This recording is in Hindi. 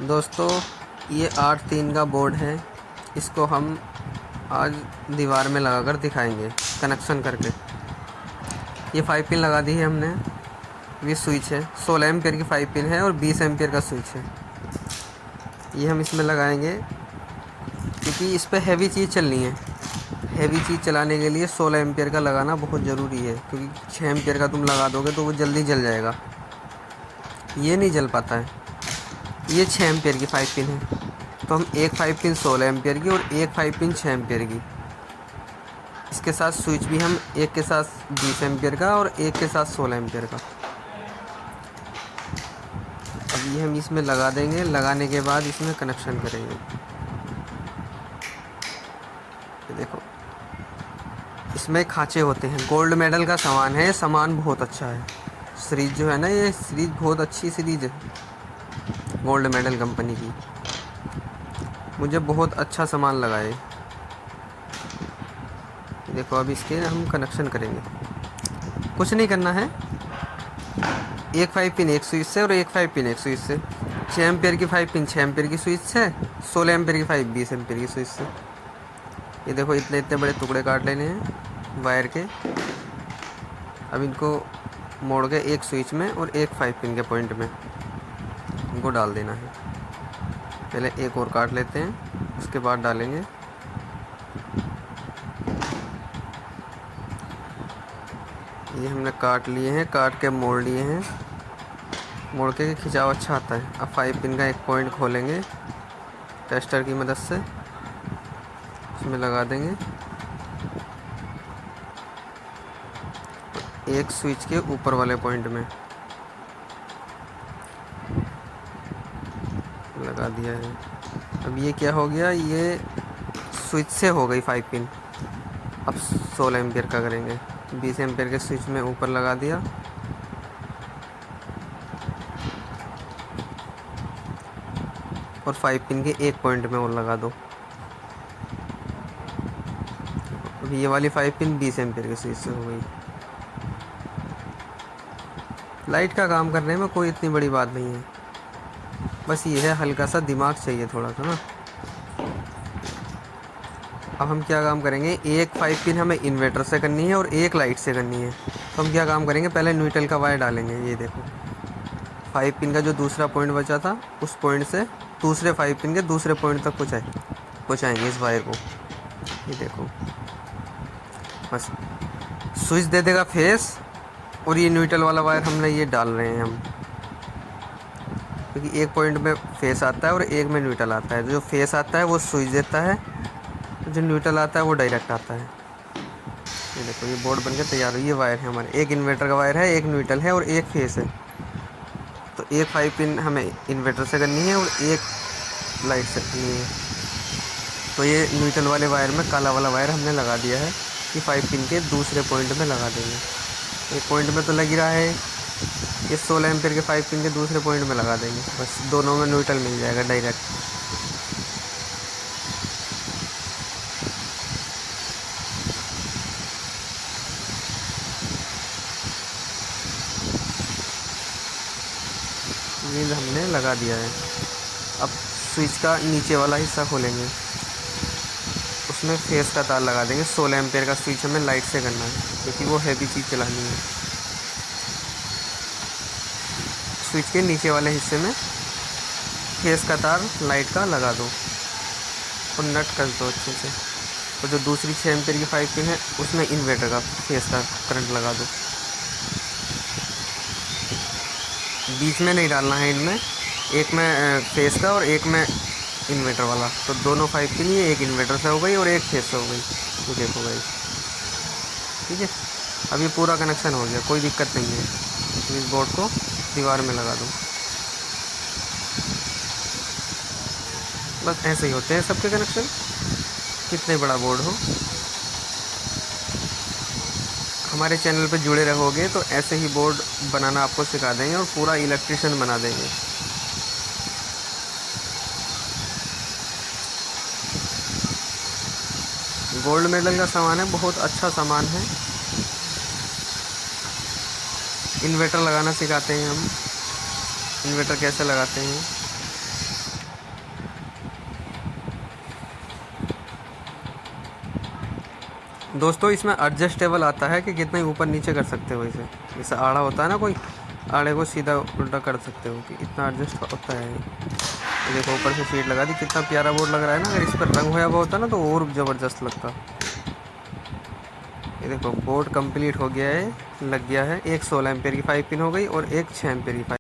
दोस्तों, ये 8-3 का बोर्ड है। इसको हम आज दीवार में लगाकर दिखाएंगे कनेक्शन करके। ये 5 पिन लगा दी है हमने। ये स्विच है, 16 एम्पियर की 5 पिन है और 20 एम्पियर का स्विच है। ये हम इसमें लगाएंगे क्योंकि इस पर हैवी चीज़ चलनी है। हैवी चीज़ चलाने के लिए 16 एम्पियर का लगाना बहुत ज़रूरी है, क्योंकि 6 एम्पियर का तुम लगा दोगे तो वो जल्दी जल जाएगा, ये नहीं जल पाता है। ये 6 एम्पियर की 5 पिन है, तो हम एक 5 पिन 16 एम्पियर की और एक 5 पिन 6 एम्पियर की। इसके साथ स्विच भी हम एक के साथ 20 एम्पियर का और एक के साथ 16 एम्पियर का। अब ये हम इसमें लगा देंगे। लगाने के बाद इसमें कनेक्शन करेंगे। ये देखो, इसमें खाँचे होते हैं। गोल्ड मेडल का सामान है। सामान बहुत अच्छा है। सीरीज जो है ना, ये सीरीज बहुत अच्छी सीरीज है, गोल्ड मेडल कंपनी की। मुझे बहुत अच्छा सामान लगा है। देखो, अब इसके हम कनेक्शन करेंगे। कुछ नहीं करना है। एक 5 पिन एक स्विच से और एक 5 पिन एक स्विच से। 6 एम्पियर की 5 पिन 6 एम्पियर की स्विच से, 16 एम्पियर की 5 20 एम्पियर की स्विच से। ये देखो, इतने इतने बड़े टुकड़े काट लेने हैं वायर के। अब इनको मोड़ के एक स्विच में और एक 5 पिन के पॉइंट में इनको डाल देना है। पहले एक और काट लेते हैं, उसके बाद डालेंगे। ये हमने काट लिए हैं, काट के मोड़ लिए हैं। मोड़ के खिंचाव अच्छा आता है। अब 5 पिन का एक पॉइंट खोलेंगे टेस्टर की मदद से, इसमें लगा देंगे। एक स्विच के ऊपर वाले पॉइंट में लगा दिया है। अब ये क्या हो गया, ये स्विच से हो गई 5 पिन। अब 16 एम्पियर का करेंगे। 20 एम्पियर के स्विच में ऊपर लगा दिया। और 5 पिन के एक पॉइंट में और लगा दो। अब ये वाली 5 पिन 20 एम्पियर के स्विच से हो गई। लाइट का काम करने में कोई इतनी बड़ी बात नहीं है, बस ये है हल्का सा दिमाग चाहिए थोड़ा सा ना। अब हम क्या काम करेंगे, एक 5 पिन हमें इन्वर्टर से करनी है और एक लाइट से करनी है। तो हम क्या काम करेंगे, पहले न्यूट्रल का वायर डालेंगे। ये देखो, 5 पिन का जो दूसरा पॉइंट बचा था, उस पॉइंट से दूसरे 5 पिन के दूसरे पॉइंट तक पहुँचाएंगे इस वायर को। ये देखो, बस स्विच दे देगा फेस, और ये न्यूट्रल वाला वायर हमने ये डाल रहे हैं हम, क्योंकि एक पॉइंट में फेस आता है और एक में न्यूट्रल आता है। जो फेस आता है वो स्विच देता है, जो न्यूट्रल आता है वो डायरेक्ट आता है। ये देखो, ये बोर्ड बनकर तैयार हुई। ये वायर है हमारे, एक इन्वर्टर का वायर है, एक न्यूट्रल है और एक फेस है। तो एक 5 पिन हमें इन्वर्टर से करनी है और एक लाइट से करनी है। तो ये न्यूट्रल वाले वायर में काला वाला वायर हमने लगा दिया है कि 5 पिन के दूसरे पॉइंट में लगा देंगे। एक पॉइंट में तो लग ही रहा है, ये 16 एम्पियर के 5 पिन के दूसरे पॉइंट में लगा देंगे। बस दोनों में न्यूट्रल मिल जाएगा डायरेक्ट। ये हमने लगा दिया है। अब स्विच का नीचे वाला हिस्सा खोलेंगे, उसमें फेस का तार लगा देंगे। 16 एम्पियर का स्विच हमें लाइट से करना है, क्योंकि वो हैवी चीज़ चलानी है। स्विच के नीचे वाले हिस्से में फेस का तार लाइट का लगा दो और नट कर दो अच्छे से। और जो दूसरी 6 एम्पियर की 5 पिन है, उसमें इन्वर्टर का फेस का करंट लगा दो। बीच में नहीं डालना है इनमें, एक में फेस का और एक में इन्वर्टर वाला। तो दोनों 5 पिन ये एक इन्वर्टर से हो गई और एक फेस से हो गई। तो देखो भाई, ठीक है। अब ये पूरा कनेक्शन हो गया, कोई दिक्कत नहीं है। इस बोर्ड को दीवार में लगा दो। बस ऐसे ही होते हैं सबके कनेक्शन, कितने बड़ा बोर्ड हो। हमारे चैनल पर जुड़े रहोगे तो ऐसे ही बोर्ड बनाना आपको सिखा देंगे और पूरा इलेक्ट्रिशियन बना देंगे। गोल्ड मेडल का सामान है, बहुत अच्छा सामान है। इन्वर्टर लगाना सिखाते हैं हम, इन्वर्टर कैसे लगाते हैं। दोस्तों इसमें एडजस्टेबल आता है कि कितना ही ऊपर नीचे कर सकते हो इसे। जैसे आड़ा होता है ना, कोई आड़े को सीधा उल्टा कर सकते हो कि इतना एडजस्ट होता है। ये देखो ऊपर से शीट लगा दी, कितना प्यारा बोर्ड लग रहा है ना। अगर इस पर रंग होया हुआ होता ना तो और ज़बरदस्त लगता। ये देखो बोर्ड कंप्लीट हो गया है, लग गया है। एक 16 एम्पेयर की 5 पिन हो गई और एक 6 एम्पेयर की 5